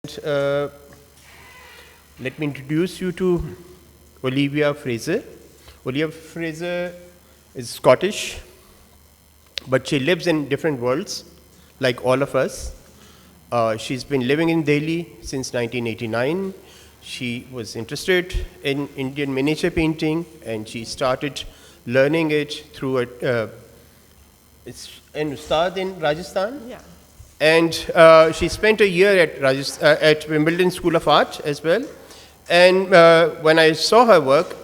Let me introduce you to Olivia Fraser. Olivia Fraser is Scottish, but she lives in different worlds, like all of us. She's been living in Delhi since 1989. She was interested in Indian miniature painting, and she started learning it through it's an Ustad in Rajasthan. Yeah. And she spent a year at Wimbledon School of Art as well. And when I saw her work,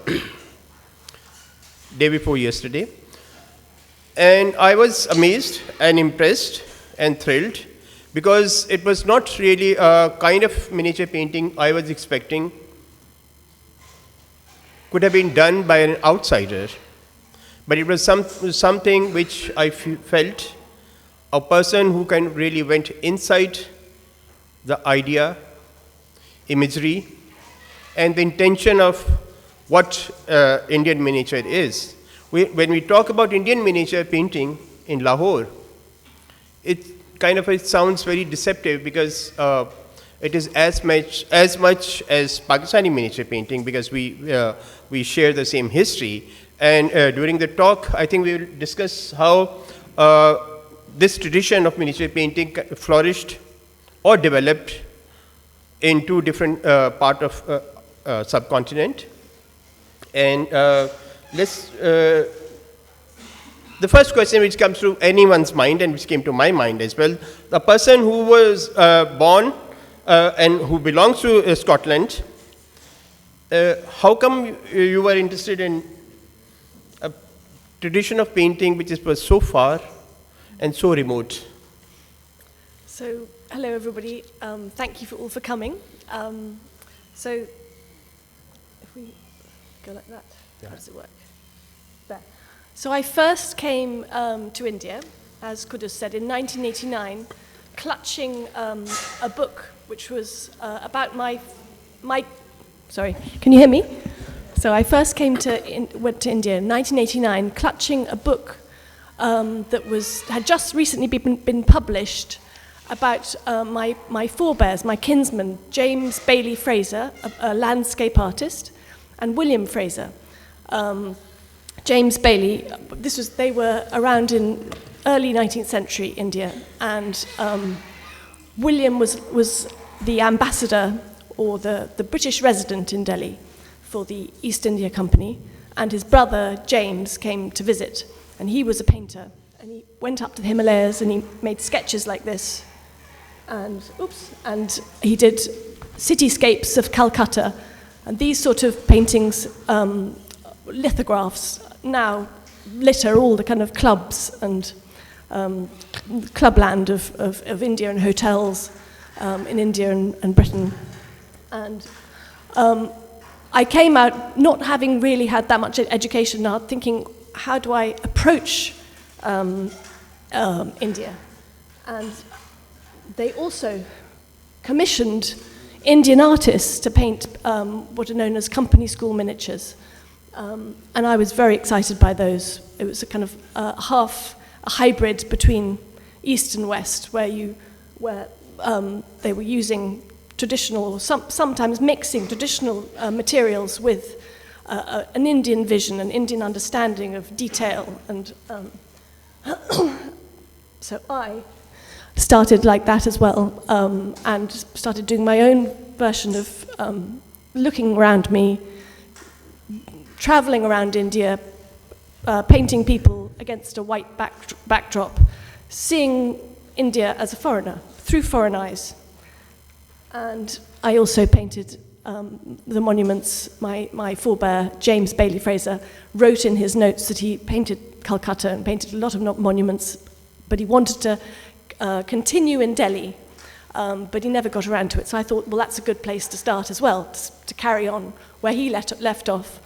day before yesterday, and I was amazed and impressed and thrilled, because it was not really a kind of miniature painting I was expecting could have been done by an outsider. But it was something which I felt a person who can really went inside the idea, imagery, and the intention of what Indian miniature is. When we talk about Indian miniature painting in Lahore, it sounds very deceptive, because it is as much as Pakistani miniature painting, because we share the same history. And during the talk, I think we will discuss how this tradition of miniature painting flourished or developed in two different parts of subcontinent. And the first question which comes to anyone's mind, and which came to my mind as well, the person who was born and who belongs to Scotland, how come you were interested in a tradition of painting which was so far and so remote? So, hello everybody. Thank you all for coming. So, if we go like that, How does it work? There. So I first came to India, as Quddus said, in 1989, clutching a book which was about my. Sorry, can you hear me? So I first went to India in 1989, clutching a book that had just recently been published about my forebears, my kinsmen, James Bailey Fraser, a landscape artist, and William Fraser. James Bailey, they were around in early 19th century India, and William was the ambassador, or the British resident in Delhi for the East India Company, and his brother James came to visit. And he was a painter, and he went up to the Himalayas and he made sketches like this. And he did cityscapes of Calcutta, and these sort of paintings, lithographs, now litter all the kind of clubs and clubland of India and hotels in India and Britain. And I came out not having really had that much education, now thinking, how do I approach India? And they also commissioned Indian artists to paint what are known as company school miniatures. And I was very excited by those. It was a kind of a hybrid between East and West, where they were using traditional, sometimes mixing traditional materials with an Indian vision, an Indian understanding of detail. And so I started like that as well, and started doing my own version of looking around me, traveling around India, painting people against a white backdrop, seeing India as a foreigner, through foreign eyes. And I also painted the monuments. My forebear, James Bailey Fraser, wrote in his notes that he painted Calcutta and painted a lot of monuments, but he wanted to continue in Delhi, but he never got around to it. So I thought, well, that's a good place to start as well, to carry on where he left off.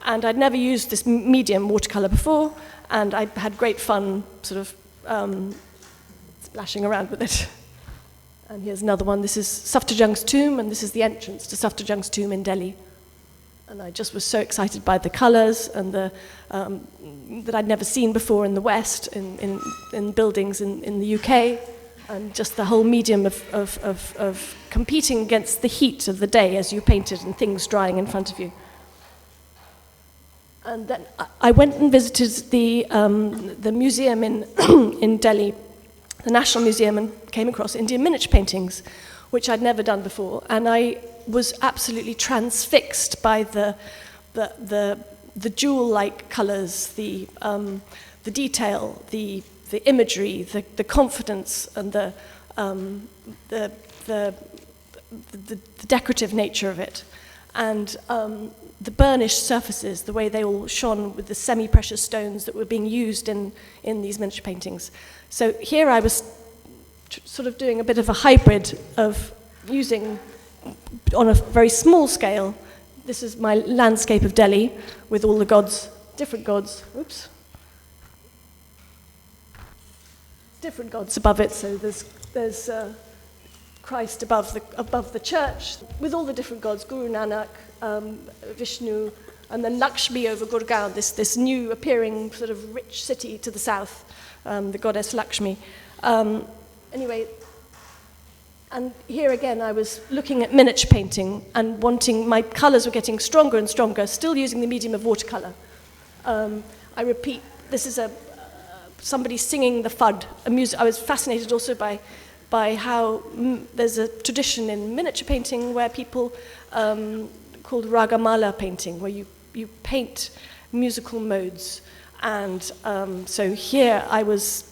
And I'd never used this medium watercolor before, and I had great fun sort of splashing around with it. And here's another one. This is Safdarjung's tomb, and this is the entrance to Safdarjung's tomb in Delhi. And I just was so excited by the colors and that I'd never seen before in the West, in buildings in the UK. and just the whole medium of competing against the heat of the day as you painted and things drying in front of you. And then I went and visited the museum in Delhi, the National Museum, and came across Indian miniature paintings, which I'd never done before. And I was absolutely transfixed by the jewel-like colours, the detail, the imagery, the confidence, and the decorative nature of it. And the burnished surfaces, the way they all shone with the semi-precious stones that were being used in these miniature paintings. So here I was sort of doing a bit of a hybrid of using, on a very small scale, this is my landscape of Delhi with all the gods, different gods, different gods above it. So there's Christ above the church, with all the different gods, Guru Nanak, Vishnu, and then Lakshmi over Gurgaon, this new appearing sort of rich city to the south, the goddess Lakshmi. Anyway, and here again I was looking at miniature painting and wanting, my colours were getting stronger and stronger, still using the medium of watercolour. I repeat, this is somebody singing the fud. I was fascinated also by how there's a tradition in miniature painting where people called ragamala painting, where you paint musical modes. And so here I was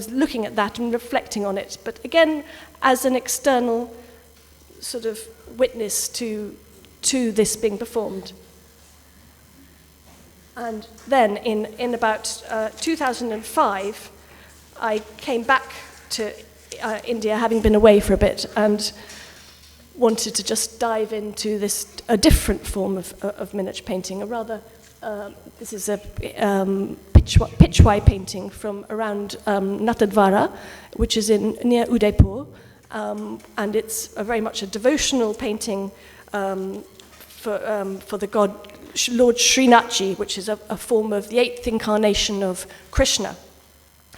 looking at that and reflecting on it, but again, as an external sort of witness to this being performed. And then in about 2005, I came back to India, having been away for a bit, and wanted to just dive into a different form of miniature painting, this is a pitchwai painting from around Natadvara, which is near Udaipur, and it's very much a devotional painting for the god Lord Srinathji, which is a form of the 8th incarnation of Krishna.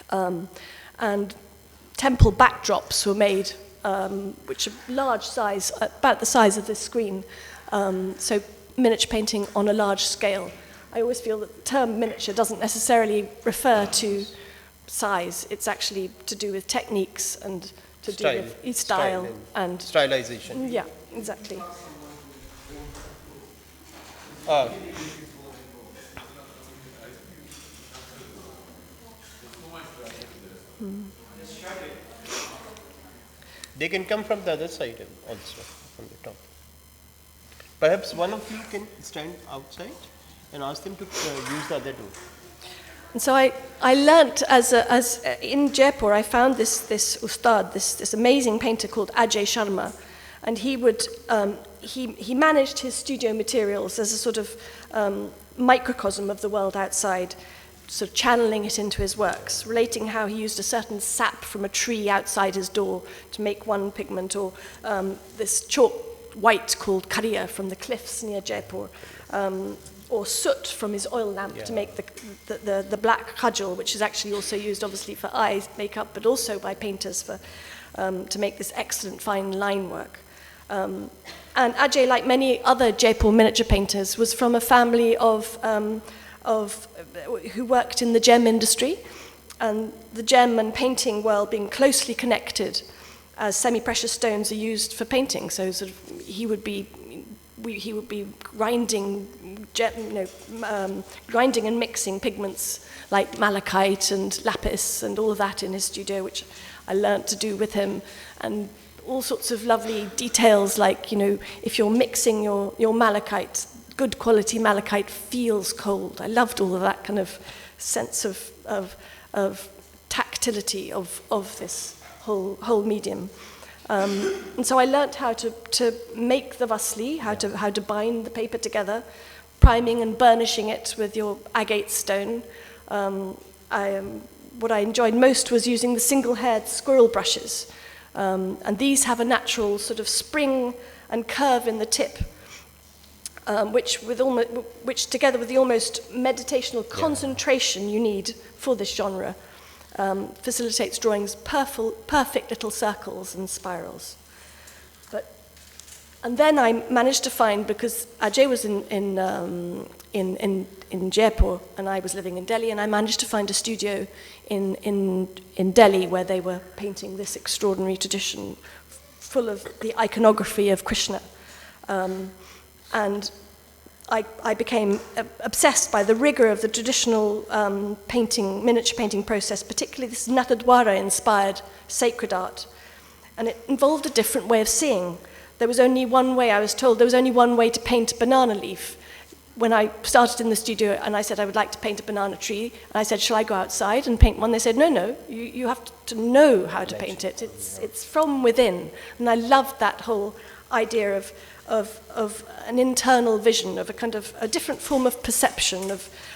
And temple backdrops were made, which are large size, about the size of this screen. So miniature painting on a large scale. I always feel that the term miniature doesn't necessarily refer to size. It's actually to do with techniques and to do with style and stylization. Yeah, exactly. They can come from the other side also, from the top. Perhaps one of you can stand outside and ask them to use the other door. And so I learnt as in Jaipur, I found this ustad, this amazing painter called Ajay Sharma, and he would he managed his studio materials as a sort of microcosm of the world outside, sort of channeling it into his works, relating how he used a certain sap from a tree outside his door to make one pigment, or this chalk white called kariya from the cliffs near Jaipur, or soot from his oil lamp to make the black kajal, which is actually also used obviously for eyes makeup, but also by painters for to make this excellent fine line work. And Ajay, like many other Jaipur miniature painters, was from a family who worked in the gem industry, and the gem and painting world being closely connected, as semi-precious stones are used for painting. So sort of he would be grinding and mixing pigments like malachite and lapis and all of that in his studio, which I learnt to do with him, and all sorts of lovely details like, if you're mixing your malachite, good quality malachite feels cold. I loved all of that kind of sense of tactility of this whole medium. And so I learnt how to make the vasli, how to bind the paper together, priming and burnishing it with your agate stone. What I enjoyed most was using the single-haired squirrel brushes. And these have a natural sort of spring and curve in the tip, which together with the almost meditational concentration you need for this genre, facilitates drawing perfect little circles and spirals. And then I managed to find, because Ajay was in Jaipur and I was living in Delhi, and I managed to find a studio in Delhi where they were painting this extraordinary tradition full of the iconography of Krishna. And I became obsessed by the rigor of the traditional miniature painting process, particularly this Natadwara-inspired sacred art. And it involved a different way of seeing. There was only one way, I was told, there was only one way to paint a banana leaf. When I started in the studio and I said I would like to paint a banana tree, and I said, shall I go outside and paint one? They said, no, you have to know how to paint it. It's from within. And I loved that whole idea of an internal vision, of a kind of a different form of perception,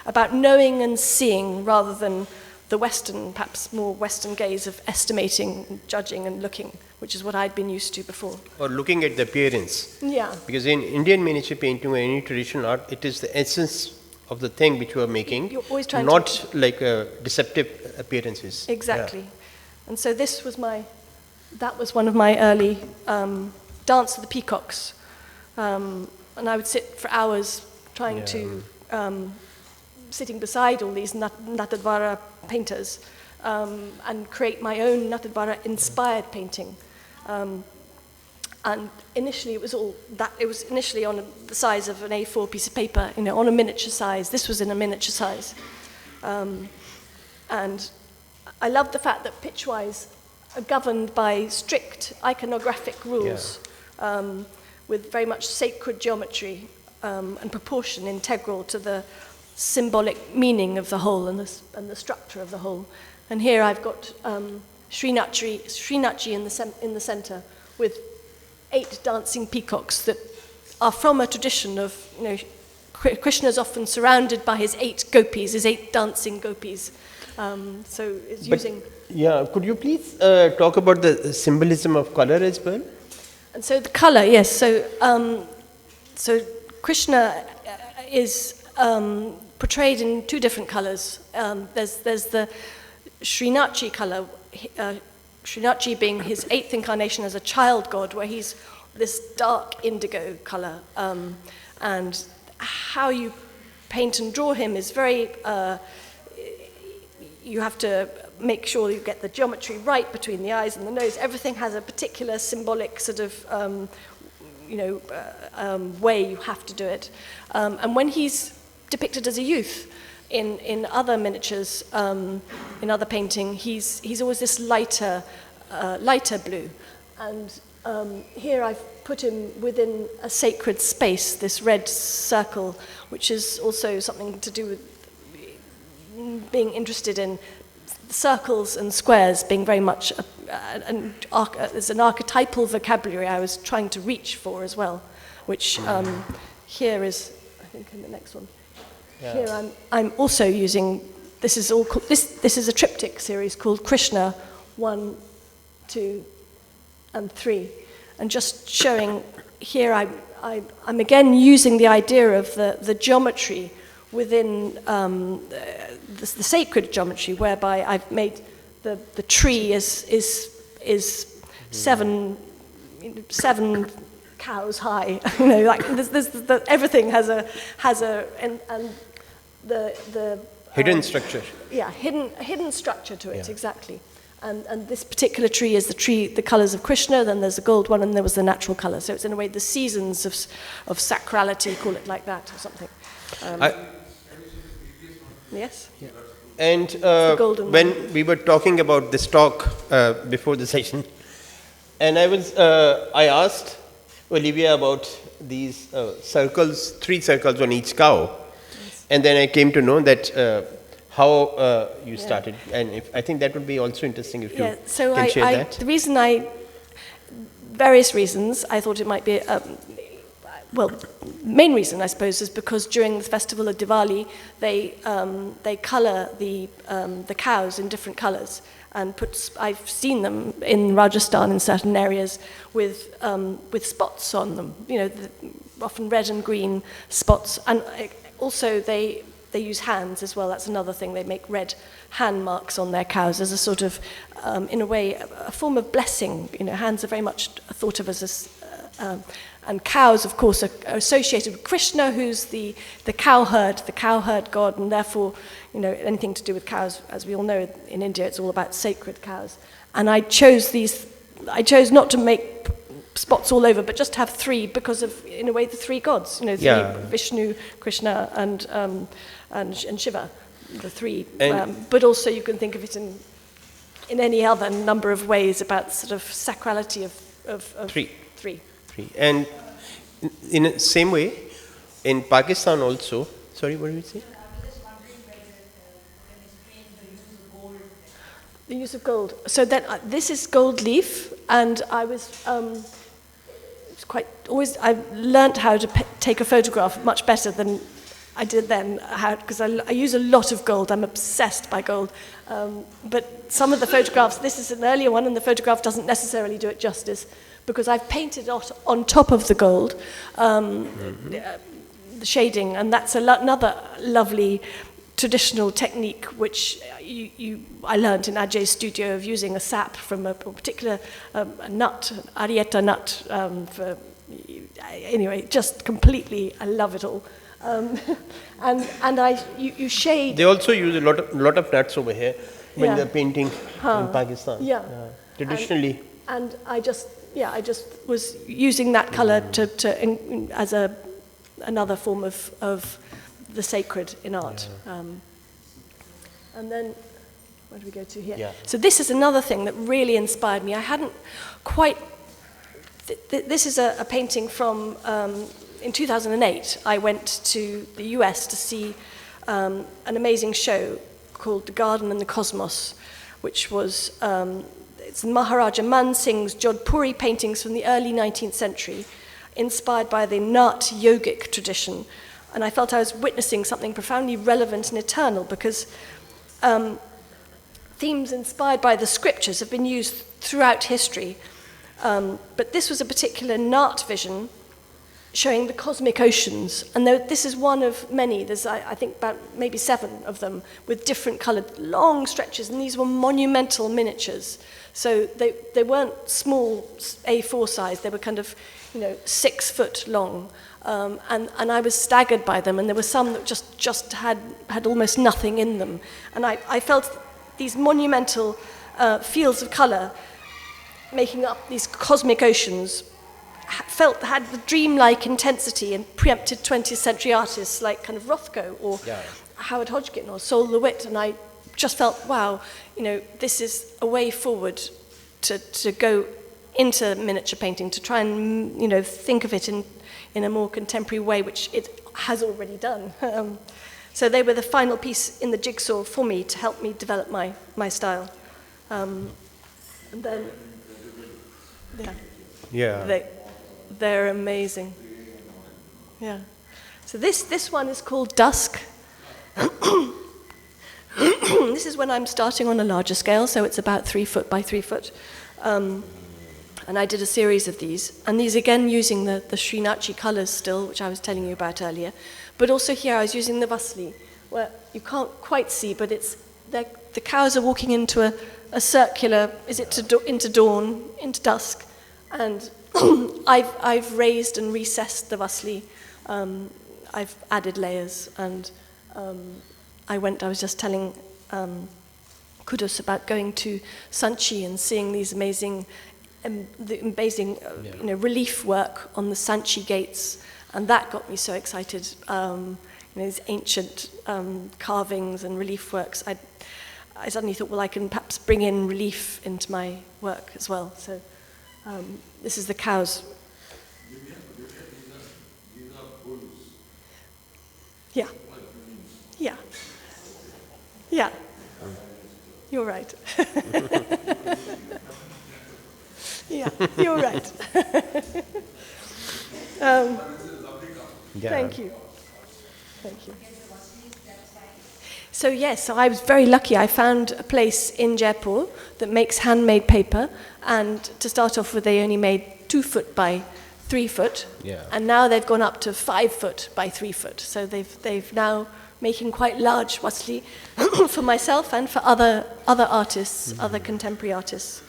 about knowing and seeing rather than the Western, perhaps more Western gaze of estimating, judging and looking, which is what I'd been used to before. Or looking at the appearance. Yeah. Because in Indian miniature painting or any traditional art, it is the essence of the thing which you are making, you're always trying not like deceptive appearances. Exactly. Yeah. And so that was one of my early Dance of the Peacocks. And I would sit for hours trying to, sitting beside all these Natadwara painters and create my own Natadwara inspired painting. And initially it was initially on the size of an A4 piece of paper, on a miniature size. This was in a miniature size. And I love the fact that pitchwise are governed by strict iconographic rules, with very much sacred geometry and proportion integral to the symbolic meaning of the whole and the structure of the whole. And here I've got Srinachi in the center with 8 dancing peacocks that are from a tradition of, Krishna's often surrounded by his 8 gopis, his 8 dancing gopis. So it's using... Yeah, could you please talk about the symbolism of color as well? And so the color, yes. So Krishna is portrayed in 2 different colors. There's the Srinachi color, Srinachi being his 8th incarnation as a child god, where he's this dark indigo color. And how you paint and draw him is very... you have to make sure you get the geometry right between the eyes and the nose. Everything has a particular symbolic sort of, way you have to do it. And when he's depicted as a youth in other miniatures, in other painting, he's always this lighter blue. And here I've put him within a sacred space, this red circle, which is also something to do with being interested in circles and squares being very much there's an archetypal vocabulary I was trying to reach for as well, which here is, I think, in the next one. Yeah. Here I'm also using, this is a triptych series called Krishna 1, 2, and 3, and just showing here I'm again using the idea of the geometry within the sacred geometry, whereby I've made the tree is 7 cows high. Everything has the hidden structure. Yeah, hidden structure to it, exactly. And this particular tree is the colors of Krishna. Then there's the gold one, and there was the natural color. So it's in a way the seasons of sacrality, call it like that or something. Yes. Yeah. And when we were talking about this talk before the session, and I asked Olivia about these circles, 3 circles on each cow, and then I came to know that how you started, and I think that would be also interesting if you can share that. The reason various reasons, I thought it might be. Main reason, I suppose, is because during the festival of Diwali, they colour the cows in different colours, and I've seen them in Rajasthan in certain areas with spots on them. Often red and green spots, and also they they use hands as well. That's another thing. They make red hand marks on their cows as a sort of, in a way, a form of blessing. You know, hands are very much thought of as and cows, of course, are associated with Krishna, who's the cowherd god, and therefore, you know, anything to do with cows, as we all know, in India, it's all about sacred cows. And I chose not to make spots all over, but just have three because of, in a way, the three gods. You know, Vishnu, Krishna, and Shiva, the three. But also, you can think of it in any other number of ways about sort of sacrality of Three. And in the same way, in Pakistan also, sorry, what did you say? The use of gold. So then, this is gold leaf, and I was I learnt how to take a photograph much better than I did then, because I use a lot of gold. I'm obsessed by gold. But some of the photographs, this is an earlier one, and the photograph doesn't necessarily do it justice, because I've painted on top of the gold, the shading, and that's another lovely traditional technique which I learned in Ajay's studio, of using a sap from a particular nut, Arietta nut. Anyway, just completely, I love it all. And you shade. They also use a lot of nuts over here when they're painting in Pakistan. Traditionally. And I just was using that color as another form of the sacred in art. And then, where do we go to here? Yeah. So this is another thing that really inspired me. I hadn't quite. This is a painting from. In 2008, I went to the US to see an amazing show called The Garden and the Cosmos, which was. It's Maharaja Man Singh's Jodhpuri paintings from the early 19th century, inspired by the Nat yogic tradition. And I felt I was witnessing something profoundly relevant and eternal, because themes inspired by the scriptures have been used throughout history. But this was a particular Nat vision showing the cosmic oceans. And this is one of many. There's, I think, about maybe 7 of them with different colored, long stretches. And these were monumental miniatures. So they weren't small A4 size. They were kind of, 6 foot long. And I was staggered by them. And there were some that just had almost nothing in them. And I felt these monumental fields of color making up these cosmic oceans had the dreamlike intensity and preempted 20th century artists like kind of Rothko or Howard Hodgkin or Sol LeWitt. And I just felt, wow, this is a way forward to go into miniature painting, to try and, think of it in a more contemporary way, which it has already done. So they were the final piece in the jigsaw for me to help me develop my style. And then, they're amazing. Yeah. So this one is called Dusk. This is when I'm starting on a larger scale, so it's about 3 foot by 3 foot. And I did a series of these. And these, again, using the Srinachi colors still, which I was telling you about earlier. But also here I was using the Vasli, where you can't quite see, but the cows are walking into a circular, into dawn, into dusk. And I've raised and recessed the Vasli. I've added layers, and I was just telling Quddus about going to Sanchi and seeing these amazing relief work on the Sanchi gates, and that got me so excited. These ancient carvings and relief works. I suddenly thought, well, I can perhaps bring in relief into my work as well. So this is the cows. Yeah. Yeah. Yeah. You're right. Yeah, you're right. Thank you. Thank you. So yes, I was very lucky. I found a place in Jaipur that makes handmade paper, and to start off with, they only made 2 foot by 3 foot, and now they've gone up to 5 foot by 3 foot. So they've now making quite large wasli for myself and for other artists, other contemporary artists.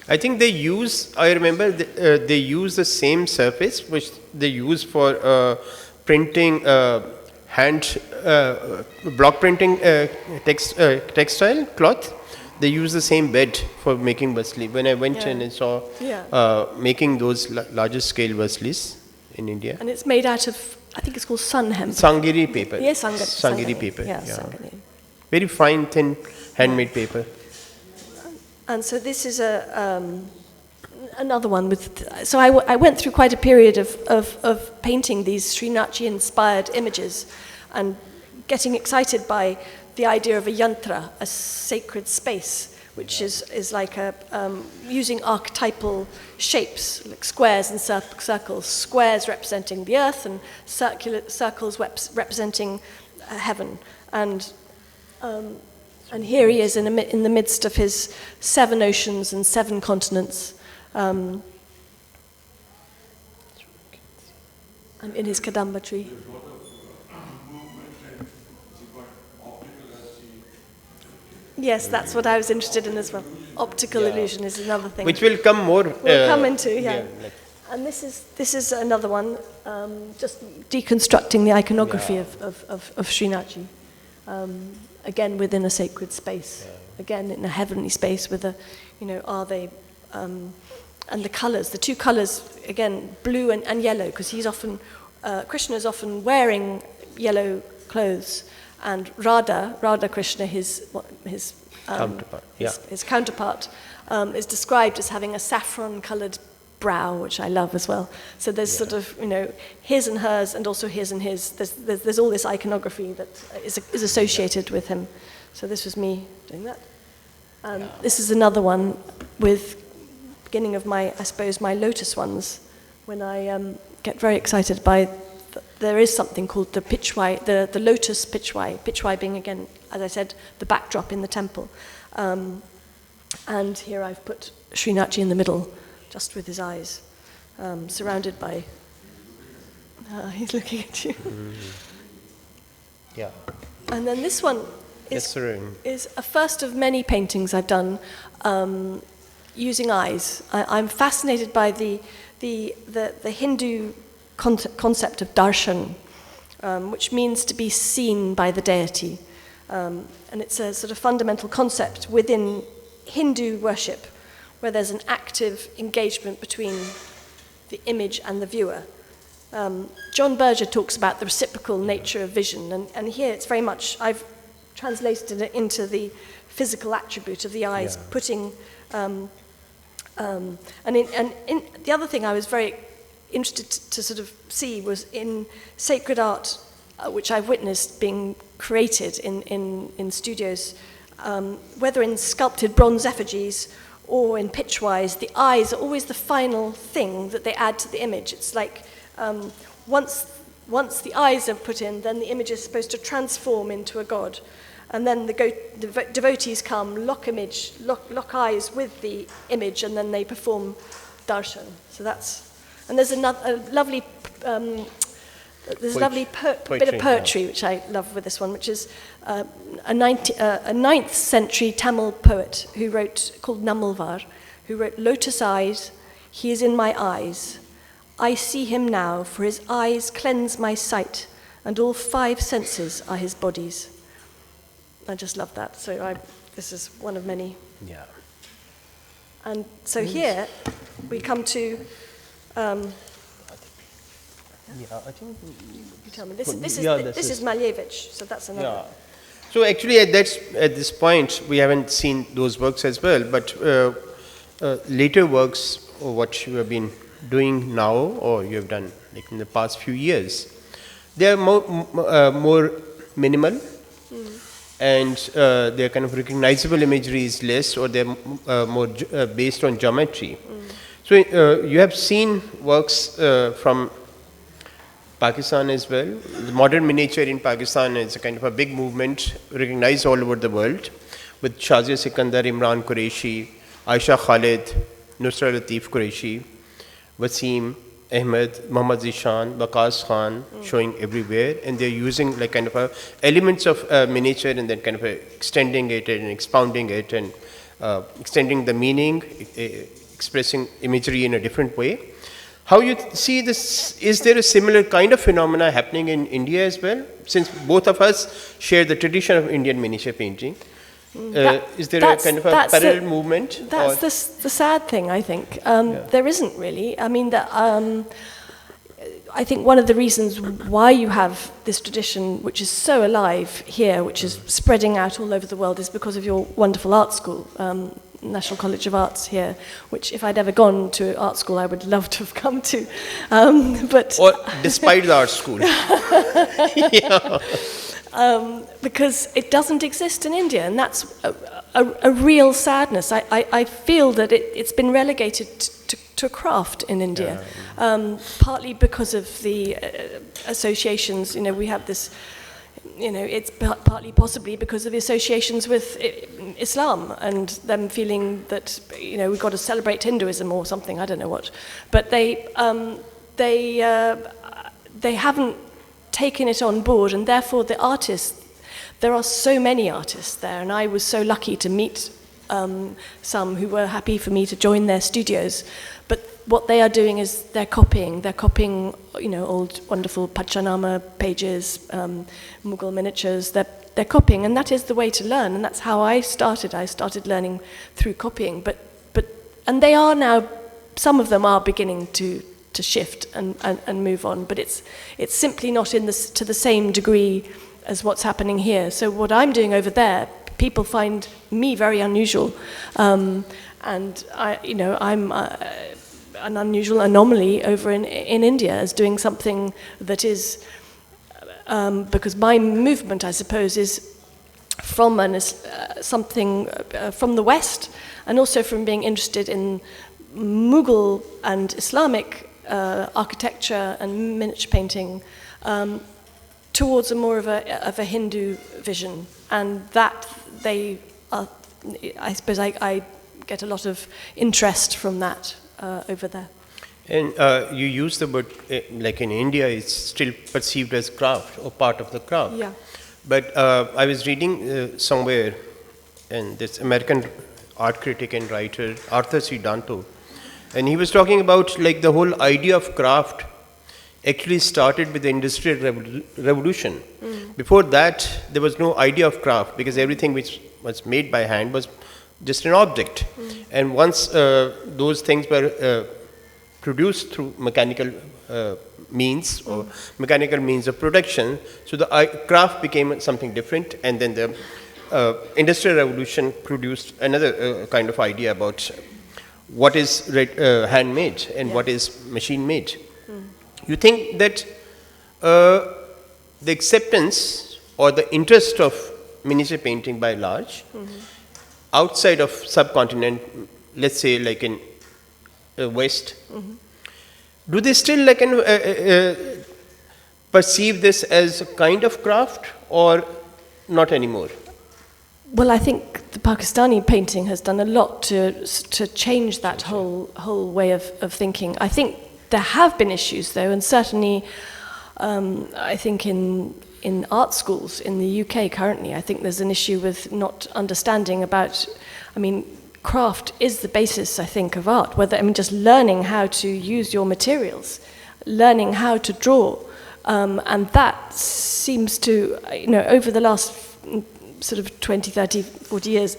I think I remember they use the same surface which they use for printing block printing textile cloth. They use the same bed for making wasli. When I went in and saw making those larger scale waslis in India. And it's made out of, I think it's called sun hemp. Sangiri paper. Yes, Sangiri paper. Yeah, Sangiri. Very fine, thin, handmade paper. And so this is another one with. So I went through quite a period of painting these Srinachi-inspired images, and getting excited by the idea of a yantra, a sacred space, which is like using archetypal shapes, like squares and circles. Squares representing the earth, and circles representing heaven. And here he is in the midst of his 7 oceans and 7 continents, and in his Kadamba tree. Yes, that's what I was interested in as well. Optical illusion is another thing. Which will come more. We'll come into, And this is another one, just deconstructing the iconography of Srinachi. Again, within a sacred space. Again, in a heavenly space with are they, and the colors, the 2 colors, again, blue and yellow, because Krishna is often wearing yellow clothes, and Radha Krishna, his counterpart, is described as having a saffron-colored brow, which I love as well. So there's sort of, his and hers, and also his and his. There's all this iconography that is associated with him. So this was me doing that. This is another one with beginning of my Lotus ones, when I get very excited by. There is something called the pitchwai, the Lotus pitchwai. Pitchwai being, again, as I said, the backdrop in the temple. And here I've put Srinachi in the middle, just with his eyes, surrounded by. He's looking at you. Yeah. And then this one is a first of many paintings I've done using eyes. I'm fascinated by the Hindu concept of darshan, which means to be seen by the deity. And it's a sort of fundamental concept within Hindu worship, where there's an active engagement between the image and the viewer. John Berger talks about the reciprocal nature of vision, and here it's very much, I've translated it into the physical attribute of the eyes, putting, and the other thing I was very interested to sort of see was in sacred art, which I've witnessed being created in studios, whether in sculpted bronze effigies or in pitchwise, the eyes are always the final thing that they add to the image. It's like once the eyes are put in, then the image is supposed to transform into a god. And then the devotees come, lock eyes with the image, and then they perform darshan. So that's, and there's a lovely bit of poetry which I love with this one, which is a 9th century Tamil poet called Nammalvar, who wrote, "Lotus eyes, he is in my eyes. I see him now, for his eyes cleanse my sight, and all 5 senses are his bodies." I just love that. So this is one of many. Yeah. And so here we come to. I think. You tell me. This is Malevich. So that's another. Yeah. So actually, at this point, we haven't seen those works as well. But later works, or what you have been doing now, or you have done like in the past few years, they are more minimal. And their kind of recognizable imagery is less, or they're more based on geometry. So you have seen works from Pakistan as well. The modern miniature in Pakistan is a kind of a big movement recognized all over the world, with Shazia Sikandar, Imran Qureshi, Aisha Khalid, Nusra Latif Qureshi, Wasim, Ahmed, Muhammad Zishan, Waqas Khan showing everywhere, and they're using like kind of elements of miniature and then kind of extending it and expounding it and extending the meaning, expressing imagery in a different way. How you see this? Is there a similar kind of phenomena happening in India as well? Since both of us share the tradition of Indian miniature painting, is there a kind of a parallel movement? That's the sad thing, I think. There isn't really. I mean, I think one of the reasons why you have this tradition, which is so alive here, which is spreading out all over the world, is because of your wonderful art school, National College of Arts here, which if I'd ever gone to art school, I would love to have come to. Or despite the art school. Yeah. Because it doesn't exist in India, and that's a real sadness. I feel that it's been relegated to craft in India, partly because of the associations. We have this. It's partly possibly because of the associations with Islam and them feeling that we've got to celebrate Hinduism or something. I don't know what, but they haven't taken it on board, and therefore the artists. There are so many artists there, and I was so lucky to meet some who were happy for me to join their studios. But what they are doing is they're copying, old wonderful Pachanama pages, Mughal miniatures. They're copying, and that is the way to learn, and that's how I started. I started learning through copying, and they are now. Some of them are beginning to shift and move on, but it's simply not to the same degree as what's happening here. So what I'm doing over there, people find me very unusual, and I'm an unusual anomaly over in India as doing something that is because my movement, I suppose, is from something from the West, and also from being interested in Mughal and Islamic architecture and miniature painting towards a more of a Hindu vision, and that I suppose I get a lot of interest from that over there. And you use the word, like in India, it's still perceived as craft or part of the craft. Yeah. But I was reading somewhere, and this American art critic and writer Arthur C. Danto, and he was talking about like the whole idea of craft actually started with the Industrial Revolution. Before that, there was no idea of craft because everything which was made by hand was just an object. And once those things were produced through mechanical means or mechanical means of production, so the craft became something different, and then the Industrial Revolution produced another kind of idea about what is handmade and what is machine made. You think that the acceptance or the interest of miniature painting by large outside of subcontinent, let's say like in West, do they still like perceive this as a kind of craft or not anymore? Well, I think the Pakistani painting has done a lot to change that whole way of thinking. I think there have been issues, though, and certainly I think in art schools in the UK currently, I think there's an issue with not understanding about, craft is the basis, I think, of art. Just learning how to use your materials, learning how to draw, and that seems to, over the last sort of 20, 30, 40 years,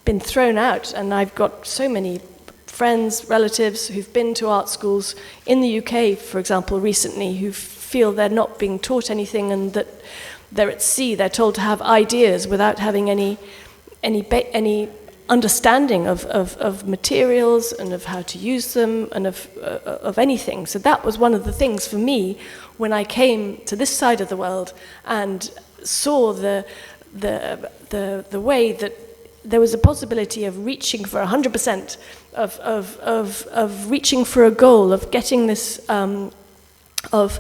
been thrown out, and I've got so many friends, relatives who've been to art schools in the UK, for example, recently, who feel they're not being taught anything and that they're at sea. They're told to have ideas without having any understanding of materials and of how to use them and of anything. So that was one of the things for me when I came to this side of the world and saw the way that there was a possibility of reaching for 100%, of reaching for a goal, of getting this, of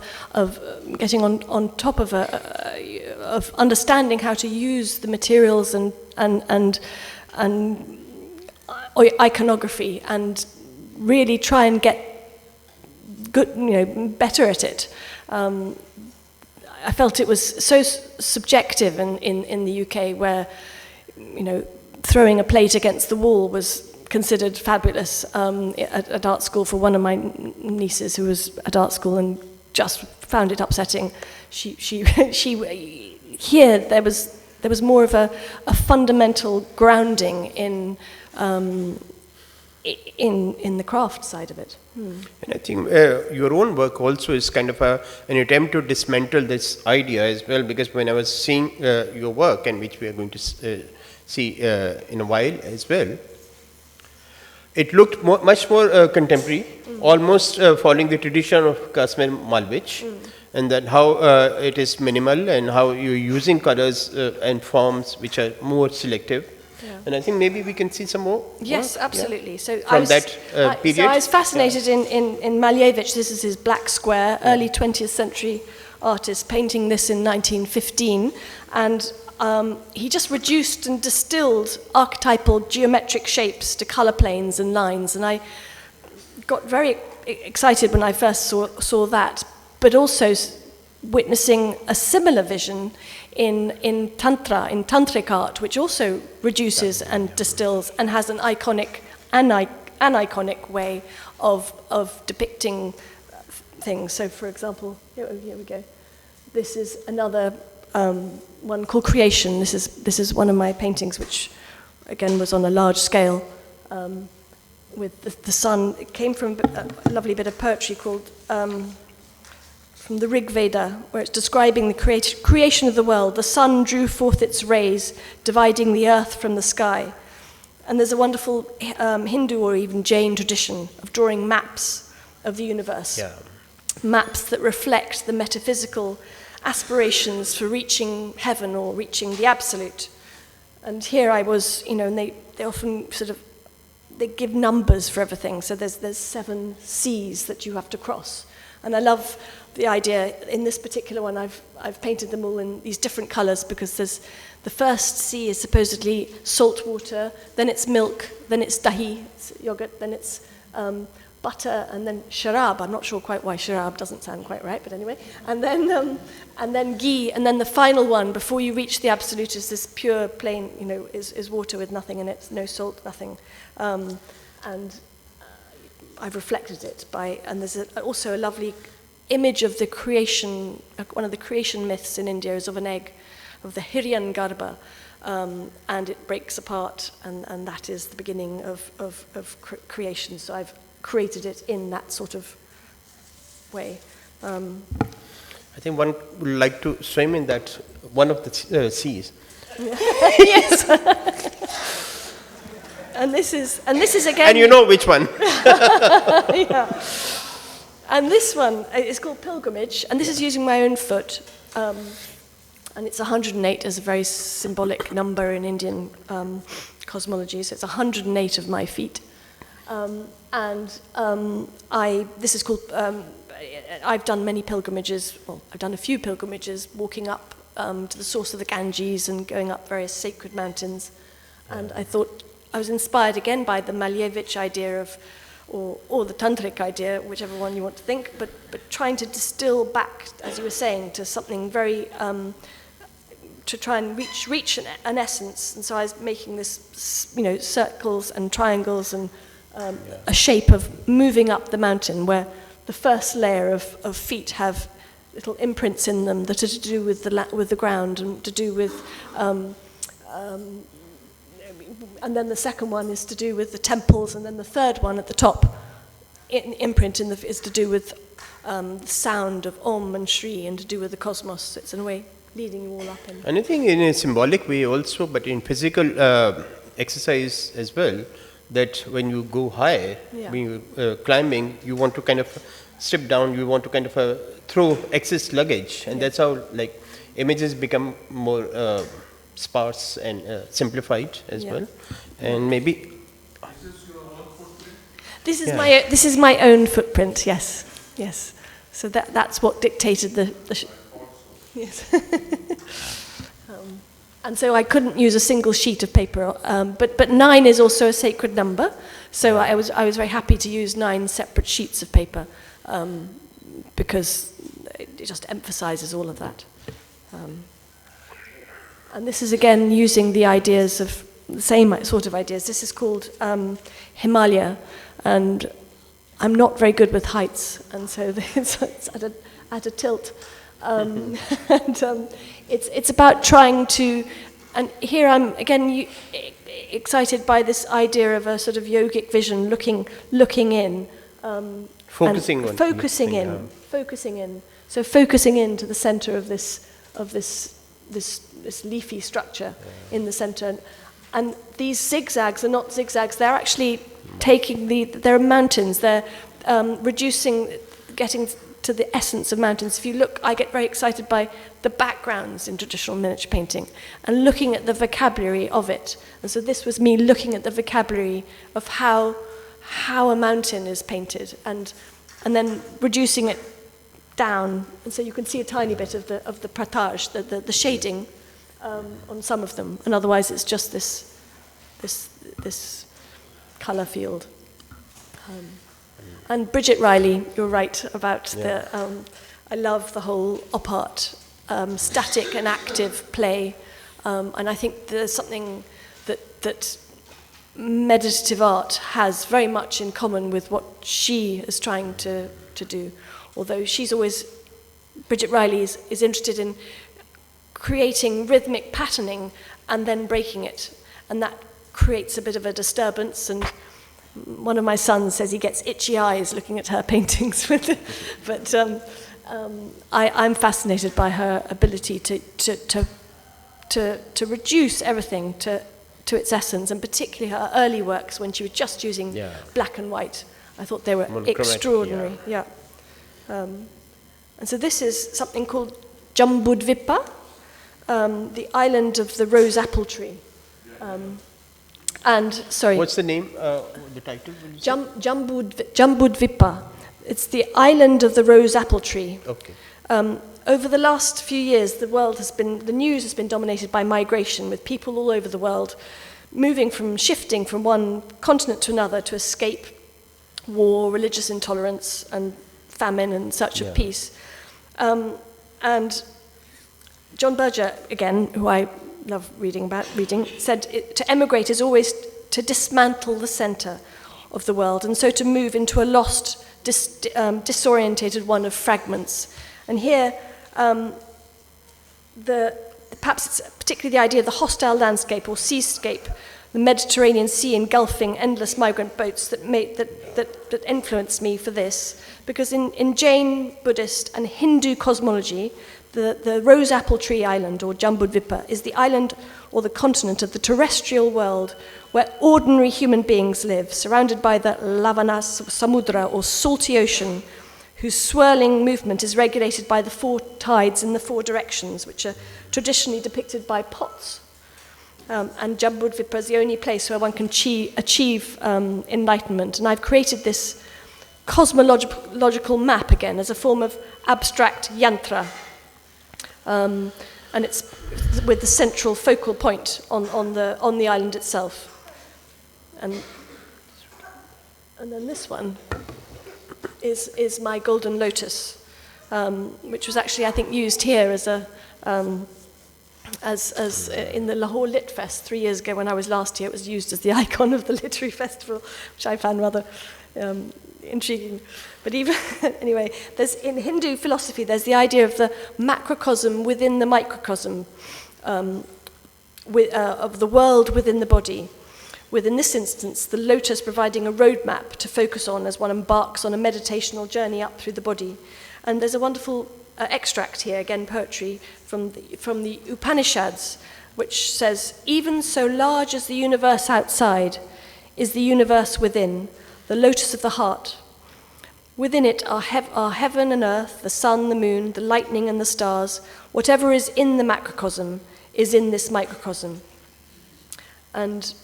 getting on top of of understanding how to use the materials and iconography, and really try and good, better at it. I felt it was so subjective in the UK, where throwing a plate against the wall was considered fabulous at art school. For one of my nieces who was at art school and just found it upsetting, she here there was more of a fundamental grounding in the craft side of it. And I think your own work also is kind of an attempt to dismantle this idea as well, because when I was seeing your work, and which we are going to see in a while as well, it looked much more contemporary, almost following the tradition of Kashmir Malvich, and that how it is minimal and how you're using colors and forms which are more selective. Yeah. And I think maybe we can see some more. Yes, absolutely. Yeah. So From that period. So I was fascinated in Malevich. This is his Black Square, early 20th century artist, painting this in 1915, and he just reduced and distilled archetypal geometric shapes to color planes and lines, and I got very excited when I first saw that, but also witnessing a similar vision in tantric art, which also reduces and distills and has an iconic way of depicting things. So, for example, here we go. This is another one called Creation. This is one of my paintings, which again was on a large scale, with the sun. It came from a lovely bit of poetry called from the Rig Veda, where it's describing the creation of the world. The sun drew forth its rays, dividing the earth from the sky. And there's a wonderful Hindu or even Jain tradition of drawing maps of the universe. Yeah. Maps that reflect the metaphysical aspirations for reaching heaven or reaching the absolute. And here I was, and they often they give numbers for everything. So there's 7 seas that you have to cross. And I love the idea. In this particular one, I've painted them all in these different colors, because there's the first sea is supposedly salt water, then it's milk, then it's dahi, it's yogurt, then it's butter, and then sharab. I'm not sure quite why sharab doesn't sound quite right, but anyway. And then ghee, and then the final one before you reach the absolute is this pure plain, is water with nothing in it, no salt, nothing, and I've reflected it and there's also a lovely image of the creation. One of the creation myths in India is of an egg, of the Hiryan Garbha, and it breaks apart, and that is the beginning of creation. So I've created it in that sort of way. I think one would like to swim in that one of the seas. Yes. And this is again. And you know which one. Yeah. And this one is called Pilgrimage, and this is using my own foot. And it's 108 as a very symbolic number in Indian cosmology, so it's 108 of my feet. This is called, I've done many pilgrimages, I've done a few pilgrimages, walking up to the source of the Ganges and going up various sacred mountains. And I thought, I was inspired again by the Malevich idea or the tantric idea, whichever one you want to think, but trying to distill back, as you were saying, to something very, to try and reach an essence. And so I was making this, circles and triangles and a shape of moving up the mountain, where the first layer of feet have little imprints in them that are to do with the ground and to do with, and then the second one is to do with the temples, and then the third one at the top, imprint is to do with the sound of Om and Shri, and to do with the cosmos. It's in a way leading you all up. And I think in a symbolic way also, but in physical exercise as well, that when you go high, when you're climbing, you want to kind of strip down, you want to kind of throw excess luggage, and that's how images become more sparse and simplified as well. And maybe this is my own footprint. Yes. So that's what dictated the yes. And so I couldn't use a single sheet of paper, but 9 is also a sacred number. So I was very happy to use 9 separate sheets of paper, because it just emphasizes all of that. And this is again using the ideas of the same sort of ideas. This is called Himalaya, and I'm not very good with heights, and so it's at a tilt. It's about trying to, and here I'm again excited by this idea of a sort of yogic vision, looking in, focusing in. So focusing into the center of this leafy structure in the center, and these zigzags are not zigzags. They're actually they're mountains. They're getting to the essence of mountains. If you look, I get very excited by the backgrounds in traditional miniature painting and looking at the vocabulary of it. And so this was me looking at the vocabulary of how a mountain is painted, and then reducing it down. And so you can see a tiny bit of the pratage, the shading on some of them, and otherwise it's just this color field. And Bridget Riley, you're right about I love the whole op art, static and active play, and I think there's something that meditative art has very much in common with what she is trying to do. Although Bridget Riley is interested in creating rhythmic patterning and then breaking it, and that creates a bit of a disturbance. And one of my sons says he gets itchy eyes looking at her paintings, but I'm fascinated by her ability to reduce everything to its essence, and particularly her early works when she was just using black and white. I thought they were extraordinary. Yeah. And so this is something called Jambudvipa, the island of the rose apple tree. What's the name, the title? Jambudvipa. It's the island of the rose apple tree. Okay. Over the last few years, the news has been dominated by migration, with people all over the world shifting from one continent to another to escape war, religious intolerance, and famine in search of peace. And John Berger, again, who I love reading, said to emigrate is always to dismantle the center of the world, and so to move into a lost, disorientated one of fragments. And here, perhaps it's particularly the idea of the hostile landscape or seascape, the Mediterranean Sea engulfing endless migrant boats that influenced me for this. Because in Jain, Buddhist, and Hindu cosmology, the rose apple tree island, or Jambudvipa, is the island or the continent of the terrestrial world where ordinary human beings live, surrounded by the Lavana Samudra, or salty ocean, whose swirling movement is regulated by the four tides in the four directions, which are traditionally depicted by pots. And Jambudvipa is the only place where one can achieve enlightenment. And I've created this cosmological map again as a form of abstract yantra. And it's with the central focal point on the island itself. And then this one is my golden lotus, which was actually, I think, used here as in the Lahore Lit Fest 3 years ago when I was last here. It was used as the icon of the literary festival, which I found rather intriguing. But even anyway, in Hindu philosophy, there's the idea of the macrocosm within the microcosm, of the world within the body. Within this instance, the lotus providing a roadmap to focus on as one embarks on a meditational journey up through the body. And there's a wonderful extract here, again poetry, from the Upanishads, which says, "Even so large as the universe outside is the universe within, the lotus of the heart. Within it are heaven and earth, the sun, the moon, the lightning and the stars. Whatever is in the macrocosm is in this microcosm." And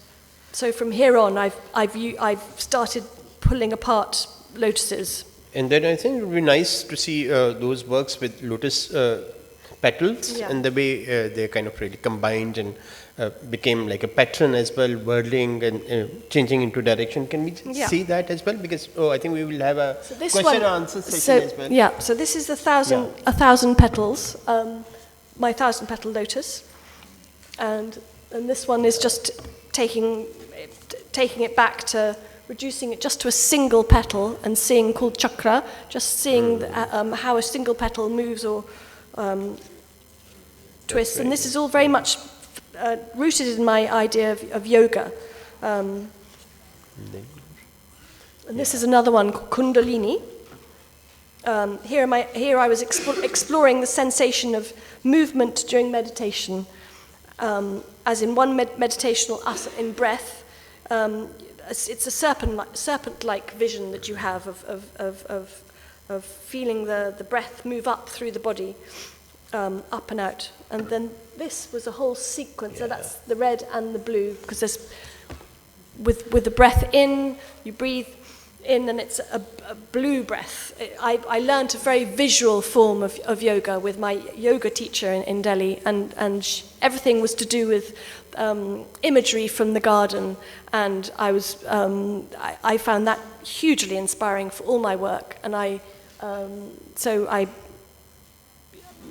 so from here on, I've started pulling apart lotuses. And then I think it would be nice to see those works with lotus petals, Yeah. and the way they kind of really combined and became like a pattern as well, whirling and changing into direction. Can we Yeah. see that as well? Because I think we will have a So this question one- and answer session as well. Yeah, so this is a thousand petals, my 1,000 petal lotus, and this one is just taking it back to reducing it just to a single petal and seeing, called chakra, just seeing how a single petal moves or twists. And this is all very much rooted in my idea of yoga. And this is another one called Kundalini. Here I was exploring the sensation of movement during meditation, as in one meditational in breath. It's a serpent-like vision that you have of feeling the breath move up through the body, up and out. And then this was a whole sequence. So that's the red and the blue, because there's with the breath in, you breathe in, and it's a blue breath. I learned a very visual form of yoga with my yoga teacher in Delhi, and everything was to do with imagery from the garden, and I found that hugely inspiring for all my work. And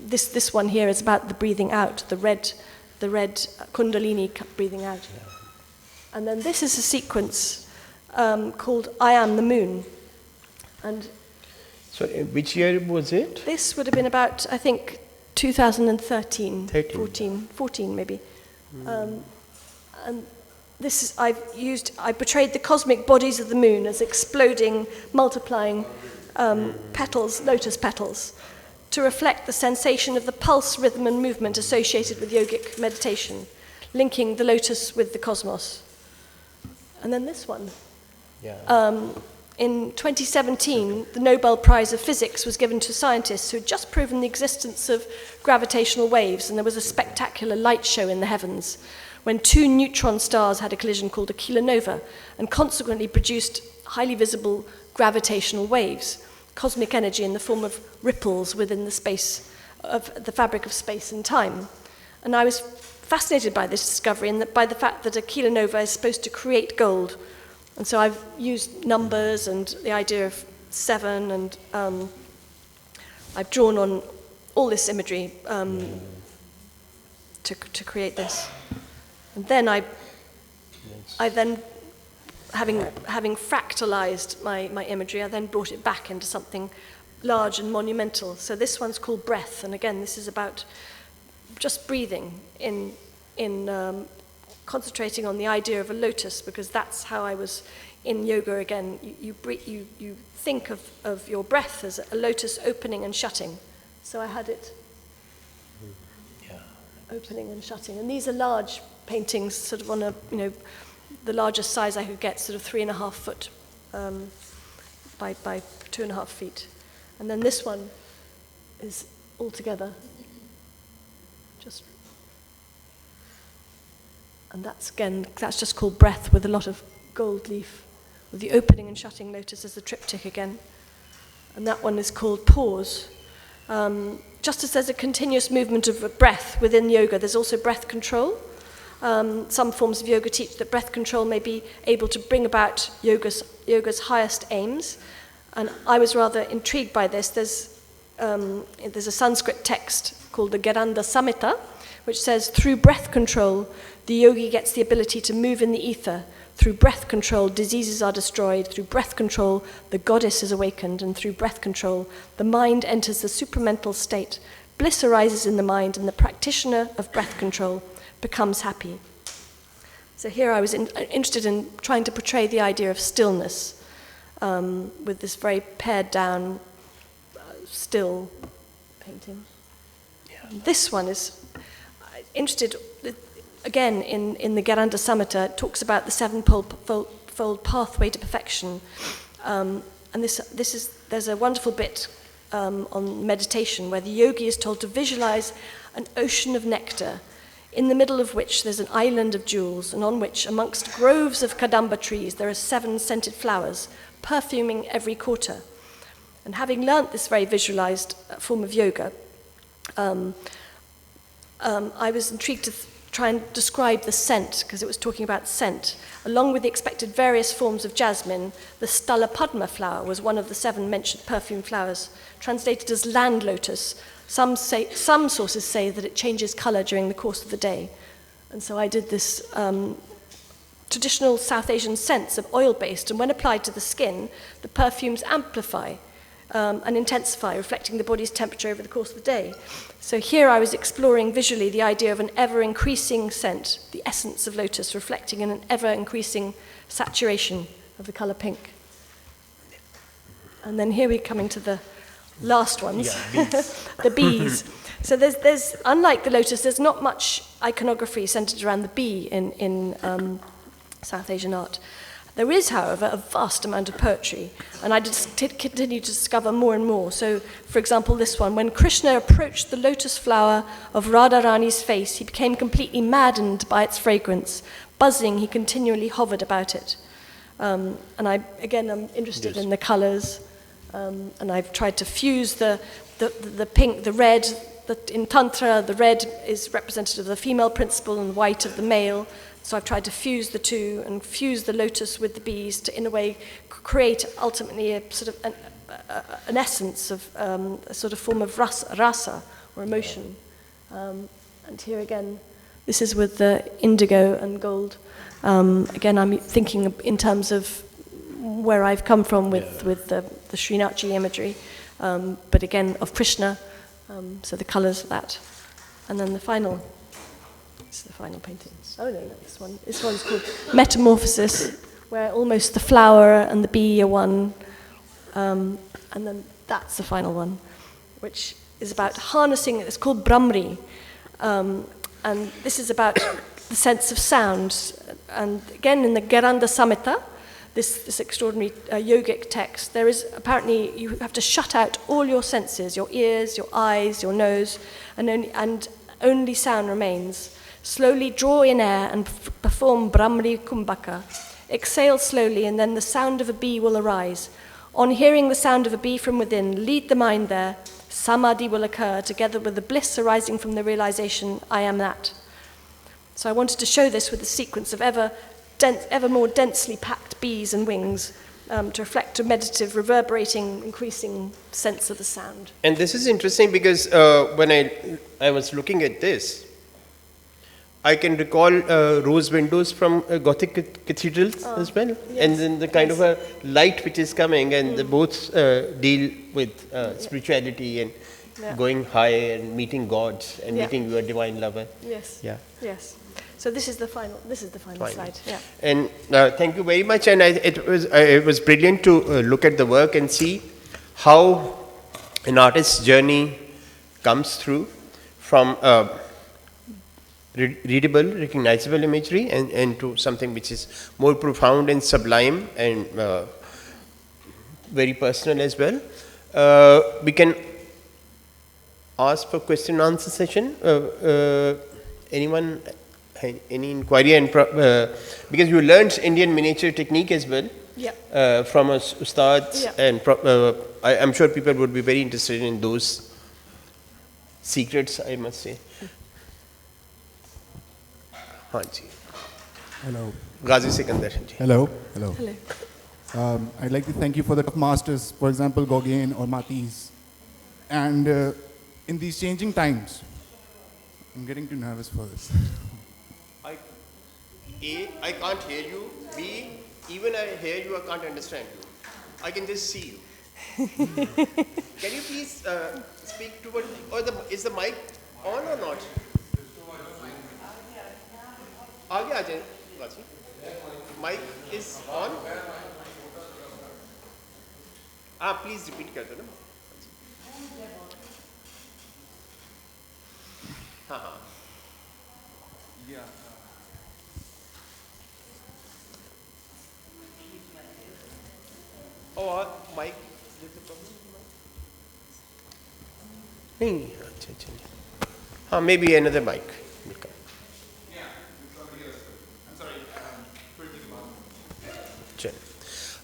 this one here is about the breathing out, the red Kundalini breathing out. Yeah. And then this is a sequence called I Am the Moon. And so which year was it? This would have been about, I think, 2013, 14 maybe. And this is, I portrayed the cosmic bodies of the moon as exploding, multiplying petals, lotus petals, to reflect the sensation of the pulse, rhythm, and movement associated with yogic meditation, linking the lotus with the cosmos. And then this one. Yeah. In 2017, the Nobel Prize of Physics was given to scientists who had just proven the existence of gravitational waves, and there was a spectacular light show in the heavens when two neutron stars had a collision called a kilonova, and consequently produced highly visible gravitational waves, cosmic energy in the form of ripples within the space of the fabric of space and time. And I was fascinated by this discovery and by the fact that a kilonova is supposed to create gold. And so I've used numbers and the idea of 7, and I've drawn on all this imagery to create this. And then I then, having fractalized my imagery, I then brought it back into something large and monumental. So this one's called Breath, and again, this is about just breathing in concentrating on the idea of a lotus, because that's how I was in yoga again. You think of your breath as a lotus opening and shutting. So I had it opening and shutting. And these are large paintings, sort of on the largest size I could get, sort of 3.5 foot by 2.5 feet. And then this one is all together. And that's just called Breath, with a lot of gold leaf, with the opening and shutting lotus as the triptych again. And that one is called Pause. Just as there's a continuous movement of breath within yoga, there's also breath control. Some forms of yoga teach that breath control may be able to bring about yoga's highest aims. And I was rather intrigued by this. There's a Sanskrit text called the Gheranda Samhita, which says, through breath control, the yogi gets the ability to move in the ether. Through breath control, diseases are destroyed. Through breath control, the goddess is awakened. And through breath control, the mind enters the supramental state. Bliss arises in the mind, and the practitioner of breath control becomes happy. So here I was interested in trying to portray the idea of stillness with this very pared down, still painting. Yeah. This one is interested, again, in the Gheranda Samhita. It talks about the sevenfold pathway to perfection. And there's a wonderful bit on meditation where the yogi is told to visualize an ocean of nectar, in the middle of which there's an island of jewels, and on which, amongst groves of kadamba trees, there are 7 scented flowers, perfuming every quarter. And having learnt this very visualized form of yoga, I was intrigued to try and describe the scent, because it was talking about scent. Along with the expected various forms of jasmine, the Stala Padma flower was one of the 7 mentioned perfume flowers, translated as land lotus. Some sources say that it changes colour during the course of the day. And so I did this traditional South Asian scents of oil-based, and when applied to the skin, the perfumes amplify and intensify, reflecting the body's temperature over the course of the day. So here I was exploring visually the idea of an ever-increasing scent, the essence of lotus, reflecting in an ever-increasing saturation of the colour pink. And then here we're coming to the last ones, bees. the bees. So there's unlike the lotus, there's not much iconography centered around the bee in South Asian art. There is, however, a vast amount of poetry, and I continue to discover more and more. So, for example, this one: when Krishna approached the lotus flower of Radharani's face, he became completely maddened by its fragrance. Buzzing, he continually hovered about it. And I'm interested in the colours, and I've tried to fuse the pink, the red. In Tantra, the red is representative of the female principle and white of the male. So I've tried to fuse the two and fuse the lotus with the bees to, in a way, create ultimately a sort of an essence of a sort of form of rasa or emotion. And here again, this is with the indigo and gold. Again, I'm thinking in terms of where I've come from with the Srinachi imagery, but again of Krishna. So the colours of that, and then the final. This is the final painting. Oh no, not this one. This one's called Metamorphosis, where almost the flower and the bee are one, and then that's the final one, which is about harnessing. It's called Brahmari, and this is about the sense of sound. And again, in the Garanda Samhita, this extraordinary yogic text, there is apparently, you have to shut out all your senses, your ears, your eyes, your nose, and only sound remains. Slowly draw in air and perform Brahmari Kumbhaka. Exhale slowly, and then the sound of a bee will arise. On hearing the sound of a bee from within, lead the mind there. Samadhi will occur, together with the bliss arising from the realization, I am that. So I wanted to show this with a sequence of ever more densely packed bees and wings, to reflect a meditative, reverberating, increasing sense of the sound. And this is interesting because when I was looking at this, I can recall rose windows from Gothic cathedrals as well. Yes. And then the kind of a light which is coming, and they both deal with spirituality and going high and meeting God and meeting your divine lover. Yes. Yeah. Yes. So this is the final slide. Yeah. And thank you very much. And it was brilliant to look at the work and see how an artist's journey comes through from readable, recognizable imagery and to something which is more profound and sublime and very personal as well. We can ask for question and answer session. Anyone? Any inquiry? And because you learned Indian miniature technique as well from us ustads, and I'm sure people would be very interested in those secrets, I must say. Hello. Ghazi Sikandar. Hello. I'd like to thank you for the top masters, for example, Gauguin or Matisse. And in these changing times, I'm getting too nervous for this. I can't hear you. B, even I hear you, I can't understand you. I can just see you. Can you please speak to what, is the mic on or not? आगे आ जाए गाजी. Mic is on. Please repeat कर दो ना. हाँ. Yeah. और mic नहीं अच्छा हाँ maybe another mic will come.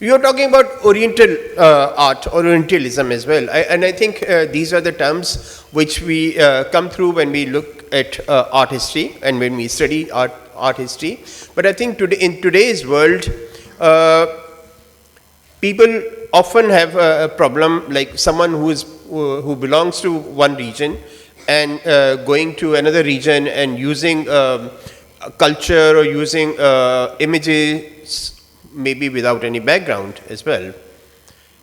You are talking about Oriental art or Orientalism as well. And I think these are the terms which we come through when we look at art history and when we study art history. But I think in today's world, people often have a problem, like someone who belongs to one region and going to another region and using culture or using images maybe without any background as well.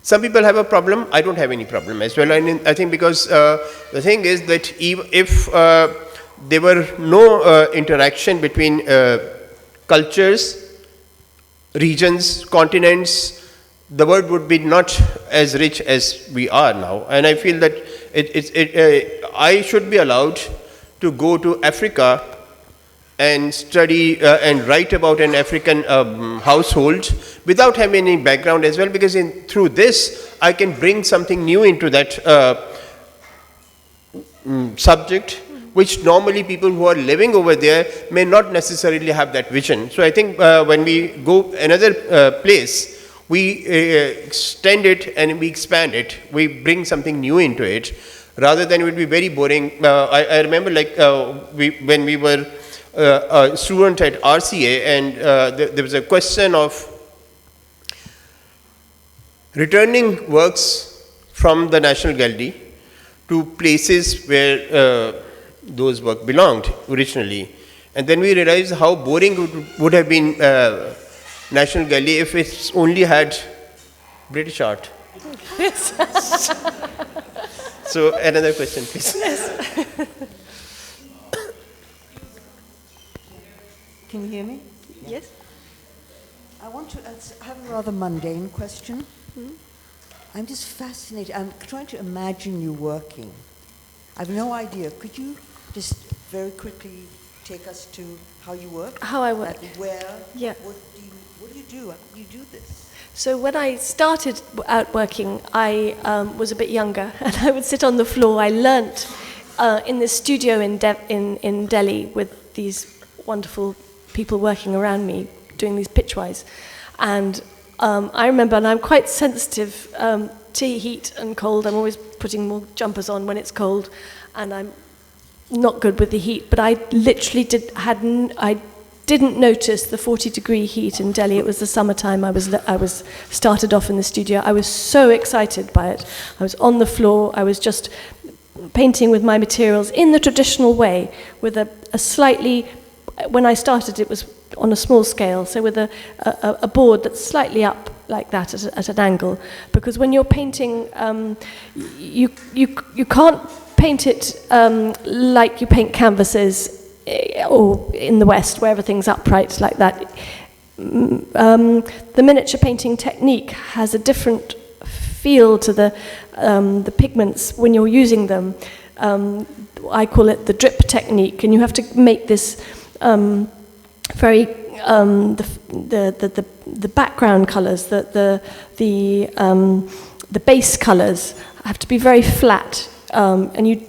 Some people have a problem. I don't have any problem as well. I think because the thing is that if there were no interaction between cultures, regions, continents, the world would be not as rich as we are now. And I feel that I should be allowed to go to Africa and study and write about an African household without having any background as well, because through this I can bring something new into that subject, which normally people who are living over there may not necessarily have that vision. So I think when we go another place, we extend it and we expand it. We bring something new into it, rather than it would be very boring. I remember when we were a student at RCA, and there was a question of returning works from the National Gallery to places where those works belonged originally. And then we realized how boring it would have been National Gallery if it's only had British art. Yes. So another question, please. Yes. Can you hear me? Yes. I want to have a rather mundane question. I'm just fascinated. I'm trying to imagine you working. I have no idea. Could you just very quickly take us to how you work? How I work? Where? Yeah. What do you do? How do you do this? So when I started out working, I was a bit younger, and I would sit on the floor. I learnt in this studio in Delhi with these wonderful people working around me, doing these pitchwise. And I remember, and I'm quite sensitive to heat and cold. I'm always putting more jumpers on when it's cold, and I'm not good with the heat. But I literally didn't notice the 40-degree heat in Delhi. It was the summertime. I was started off in the studio. I was so excited by it. I was on the floor. I was just painting with my materials in the traditional way, with a slightly. When I started, it was on a small scale, so with a board that's slightly up like that at an angle. Because when you're painting, you can't paint it like you paint canvases or in the West, where everything's upright like that. The miniature painting technique has a different feel to the pigments when you're using them. I call it the drip technique, and you have to make this very the background colours, the base colours have to be very flat, and you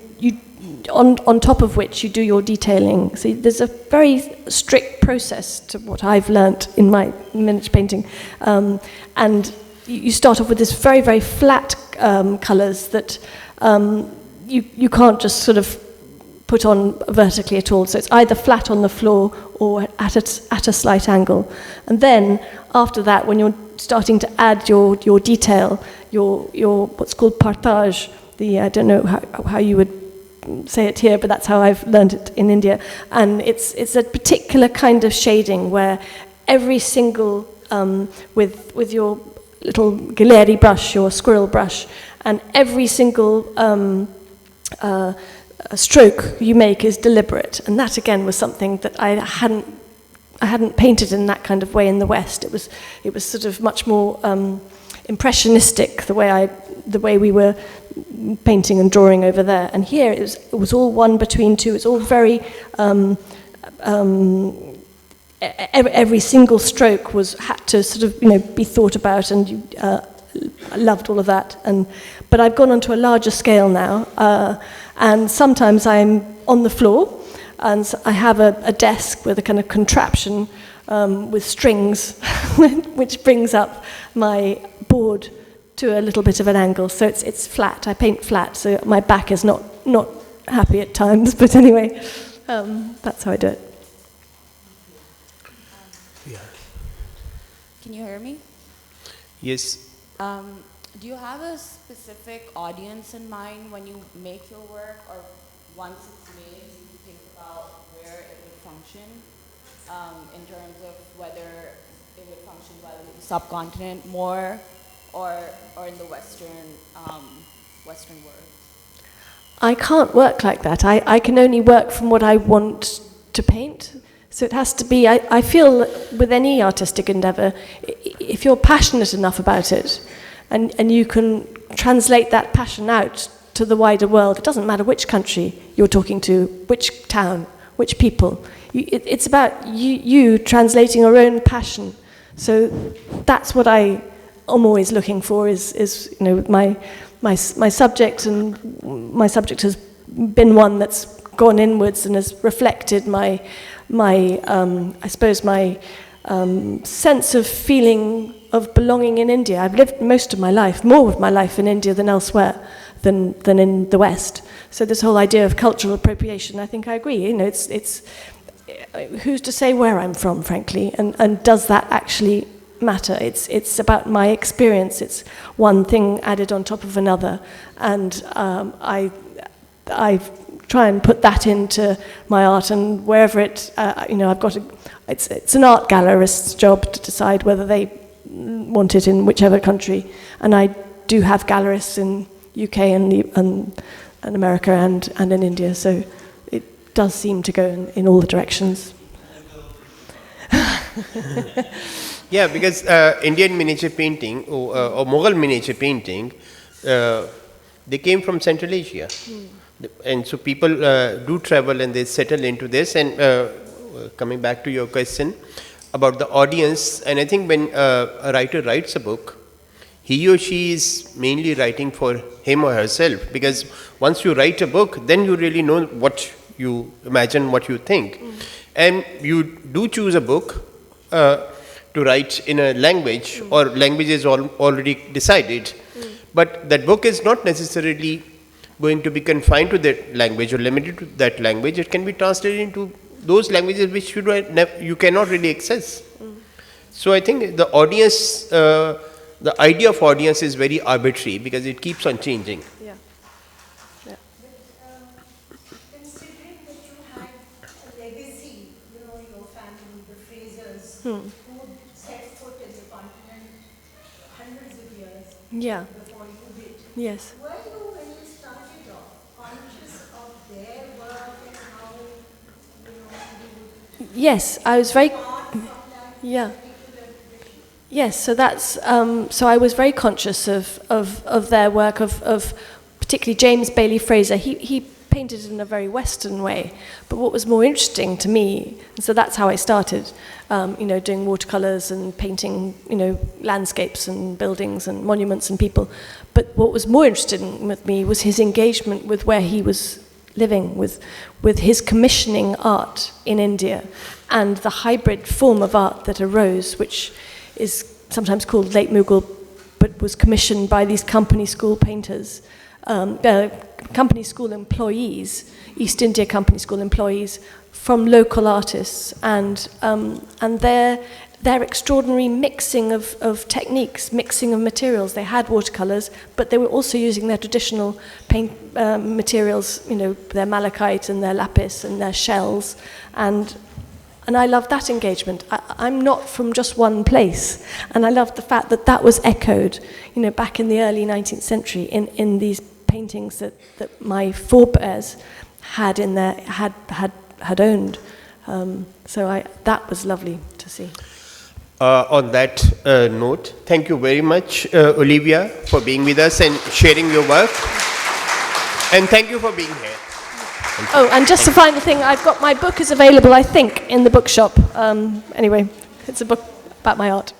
on top of which you do your detailing. So there's a very strict process to what I've learnt in my miniature painting, and you start off with this very, very flat colours that you can't just sort of put on vertically at all. So it's either flat on the floor or at a slight angle. And then after that, when you're starting to add your detail, your what's called partage, I don't know how you would say it here, but that's how I've learned it in India. And it's a particular kind of shading where every single, with your little Gileri brush, your squirrel brush, and every single stroke you make is deliberate. And that again was something that I hadn't painted in that kind of way in the West. It was sort of much more impressionistic, the way we were painting and drawing over there. And here it was all one between two. It's all very every single stroke had to sort of be thought about, and I loved all of that. But I've gone on to a larger scale now, and sometimes I'm on the floor, and I have a desk with a kind of contraption with strings which brings up my board to a little bit of an angle. So it's flat. I paint flat, so my back is not happy at times. But anyway, that's how I do it. Yeah. Can you hear me? Yes. Do you have a specific audience in mind when you make your work, or once it's made, you think about where it would function in terms of whether it would function well in the subcontinent more, or in the Western world? I can't work like that. I can only work from what I want to paint. So it has to be, I feel with any artistic endeavour, if you're passionate enough about it, and you can translate that passion out to the wider world, it doesn't matter which country you're talking to, which town, which people. It's about you translating your own passion. So that's what I am always looking for, is my subject, and my subject has been one that's gone inwards and has reflected my I suppose my sense of feeling of belonging in India. I've lived most of my life, more of my life in India than elsewhere, than in the West. So this whole idea of cultural appropriation, I think I agree. It's who's to say where I'm from, frankly, and does that actually matter? It's about my experience. It's one thing added on top of another, and I try and put that into my art, and wherever I've got it's an art gallerist's job to decide whether they want it in whichever country, and I do have gallerists in UK and America and in India, so it does seem to go in all the directions. Yeah, because Indian miniature painting or Mughal miniature painting, they came from Central Asia. And so people do travel and they settle into this. And coming back to your question about the audience, and I think when a writer writes a book, he or she is mainly writing for him or herself, because once you write a book, then you really know what you imagine, what you think. And you do choose a book to write in a language, or language is already decided. But that book is not necessarily going to be confined to that language or limited to that language. It can be translated into those languages which you cannot really access. So I think the audience, the idea of audience is very arbitrary, because it keeps on changing. Yeah. Yeah. Considering that you had a legacy, your family, the Frasers, who set foot in the continent hundreds of years Yeah. before you did, Yes. were you, when you started off, conscious of their work and how, you would Yes, I was very. part from that Yeah. particular tradition? Yes, so that's so I was very conscious of their work, of particularly James Bailey Fraser. He painted in a very Western way, but what was more interesting to me, and so that's how I started, doing watercolors and painting, landscapes and buildings and monuments and people. But what was more interesting with me was his engagement with where he was living, with his commissioning art in India, and the hybrid form of art that arose, which is sometimes called late Mughal, but was commissioned by these company school painters, company school employees, East India Company School employees, from local artists, and their extraordinary mixing of techniques, mixing of materials. They had watercolors, but they were also using their traditional paint materials, their malachite and their lapis and their shells, and I love that engagement. I'm not from just one place, and I love the fact that was echoed, back in the early 19th century in these paintings that my forebears had in their had owned. So that was lovely to see. On that note, thank you very much, Olivia, for being with us and sharing your work. And thank you for being here. Oh, and just a final thing, my book is available, I think, in the bookshop. Anyway, it's a book about my art.